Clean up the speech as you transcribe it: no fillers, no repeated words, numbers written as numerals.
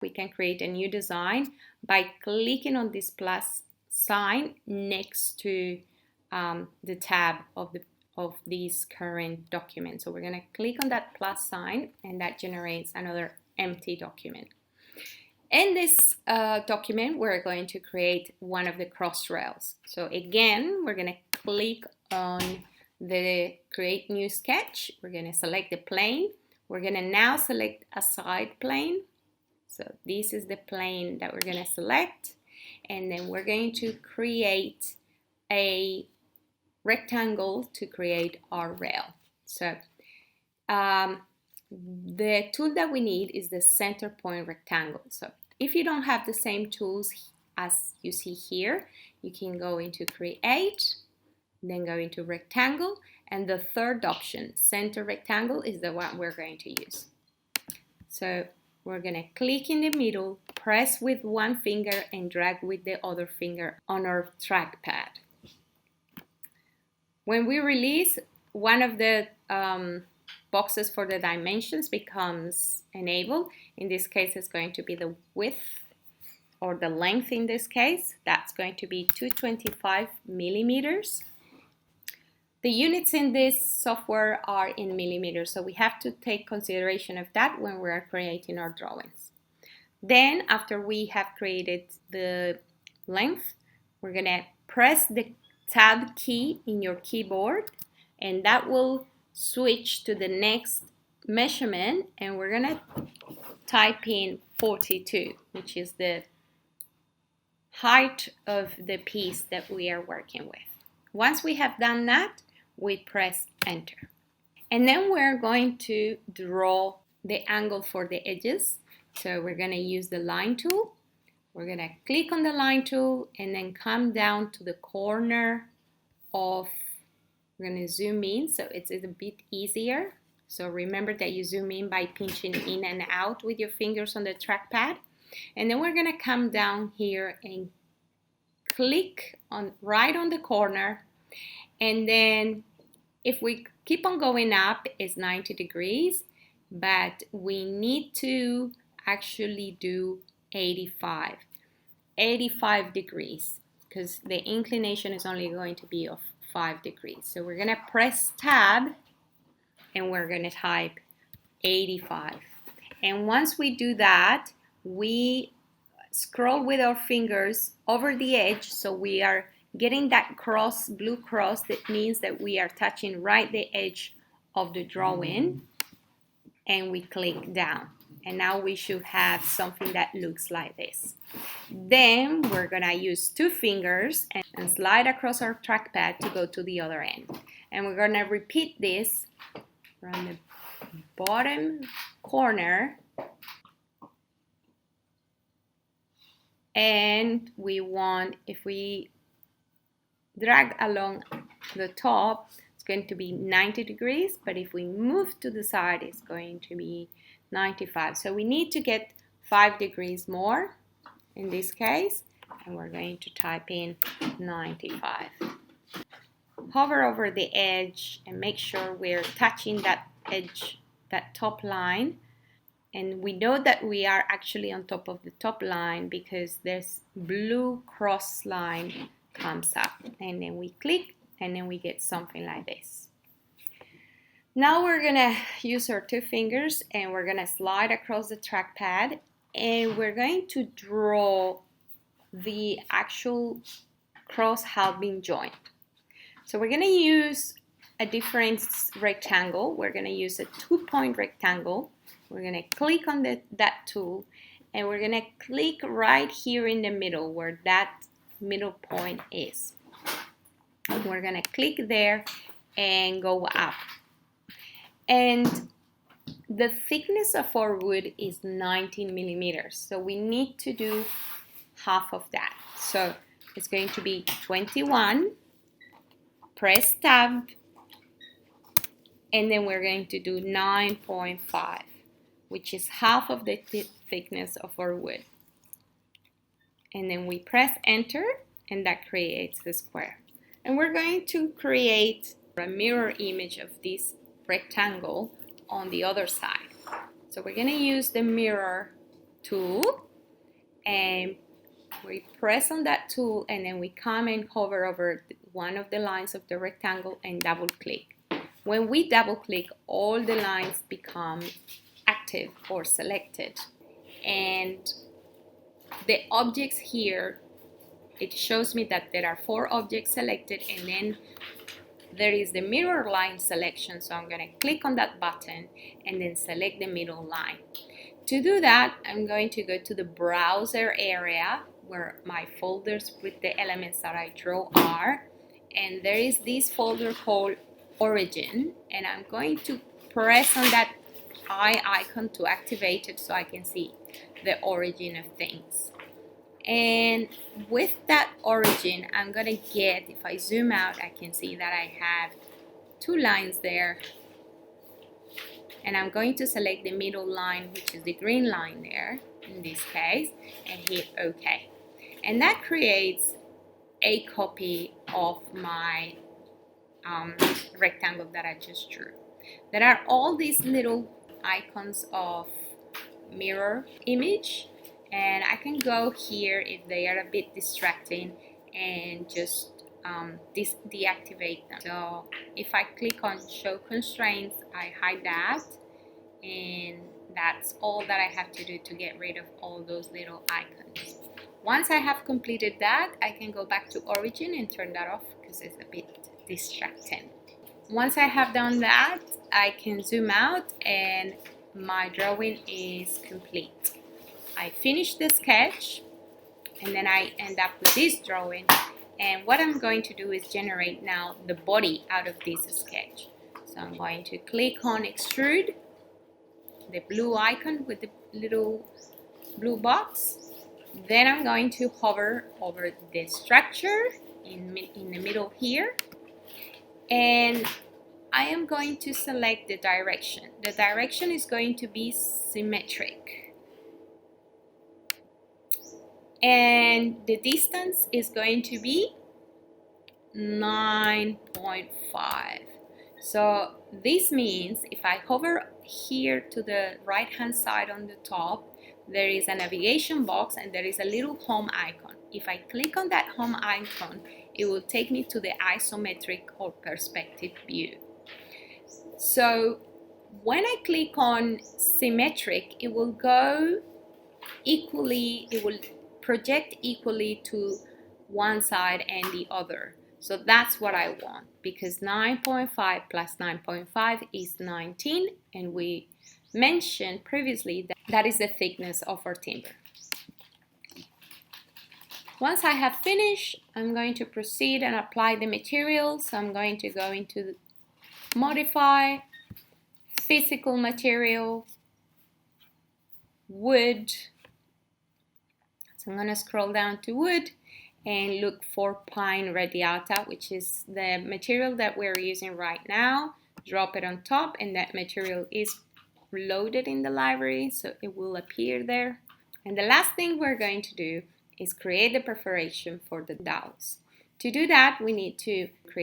We can create a new design by clicking on this plus sign next to the tab of this current document. So we're going to click on that plus sign, and that generates another empty document. In this document, we're going to create one of the cross rails. So again, we're going to click on the create new sketch. We're going to select the plane. We're going to now select a side plane. So this is the plane that we're going to select. And then we're going to create a rectangle to create our rail. So the tool that we need is the center point rectangle. So if you don't have the same tools as you see here, you can go into create, then go into rectangle, and the third option, center rectangle, is the one we're going to use. So we're going to click in the middle, press with one finger and drag with the other finger on our trackpad. When we release, one of the boxes for the dimensions becomes enabled. In this case, it's going to be the width or the length in this case. That's going to be 225 millimeters. The units in this software are in millimeters, so we have to take consideration of that when we are creating our drawings. Then, after we have created the length, we're going to press the Tab key in your keyboard, and that will switch to the next measurement, and we're going to type in 42, which is the height of the piece that we are working with. Once we have done that, we press enter. And then we're going to draw the angle for the edges. So we're going to use the line tool. We're going to click on the line tool and then come down to the corner of, we're going to zoom in so it's a bit easier. So remember that you zoom in by pinching in and out with your fingers on the trackpad. And then we're going to come down here and click on right on the corner. And then if we keep on going up, it's 90 degrees, but we need to actually do 85 degrees because the inclination is only going to be of 5 degrees. So we're going to press tab and we're going to type 85. And once we do that, we scroll with our fingers over the edge, so we are getting that cross, blue cross, that means that we are touching right the edge of the drawing, and we click down. And now we should have something that looks like this. Then we're gonna use two fingers and slide across our trackpad to go to the other end. And we're gonna repeat this from the bottom corner. And we want, if we drag along the top, it's going to be 90 degrees, but if we move to the side, it's going to be 95. So we need to get 5 degrees more in this case, and we're going to type in 95. Hover over the edge and make sure we're touching that edge, that top line. And we know that we are actually on top of the top line because this blue cross line comes up, and then we click and then we get something like this. Now we're gonna use our two fingers and we're gonna slide across the trackpad, and we're going to draw the actual cross halving joint. So we're gonna use a different rectangle. We're gonna use a 2-point rectangle. We're gonna click on that tool, and we're gonna click right here in the middle where that middle point is. We're gonna click there and go up. And the thickness of our wood is 19 millimeters. So we need to do half of that. So it's going to be 21, press tab, and then we're going to do 9.5, which is half of the thickness of our wood. And then we press enter, and that creates the square. And we're going to create a mirror image of this rectangle on the other side. So we're going to use the mirror tool, and we press on that tool, and then we come and hover over one of the lines of the rectangle and double click. When we double click, all the lines become active or selected, and the objects here, it shows me that there are 4 objects selected, and then there is the mirror line selection. So I'm going to click on that button and then select the middle line. To do that, I'm going to go to the browser area where my folders with the elements that I draw are, and there is this folder called Origin, and I'm going to press on that eye icon to activate it so I can see the origin of things. And with that origin, I'm gonna get, if I zoom out, I can see that I have 2 lines there, and I'm going to select the middle line, which is the green line there in this case, and hit OK. And that creates a copy of my rectangle that I just drew. There are all these little icons of mirror image, and I can go here if they are a bit distracting and just deactivate them. So if I click on show constraints, I hide that, and that's all that I have to do to get rid of all those little icons. Once I have completed that, I can go back to Origin and turn that off because it's a bit distracting. Once I have done that, I can zoom out and my drawing is complete. I finish the sketch, and then I end up with this drawing, and what I'm going to do is generate now the body out of this sketch. So I'm going to click on extrude, the blue icon with the little blue box. Then I'm going to hover over the structure in the middle here, and I am going to select the direction. The direction is going to be symmetric, and the distance is going to be 9.5. So this means if I hover here to the right hand side on the top, there is a navigation box and there is a little home icon. If I click on that home icon, it will take me to the isometric or perspective view. So when I click on symmetric, it will go equally, it will project equally to one side and the other. So that's what I want, because 9.5 plus 9.5 is 19, and we mentioned previously that that is the thickness of our timber. Once I have finished, I'm going to proceed and apply the materials. So I'm going to go into modify, physical material, wood. So I'm going to scroll down to wood and look for pine radiata, which is the material that we're using right now. Drop it on top, and that material is loaded in the library, so it will appear there. And the last thing we're going to do is create the perforation for the dowels. To do that, we need to create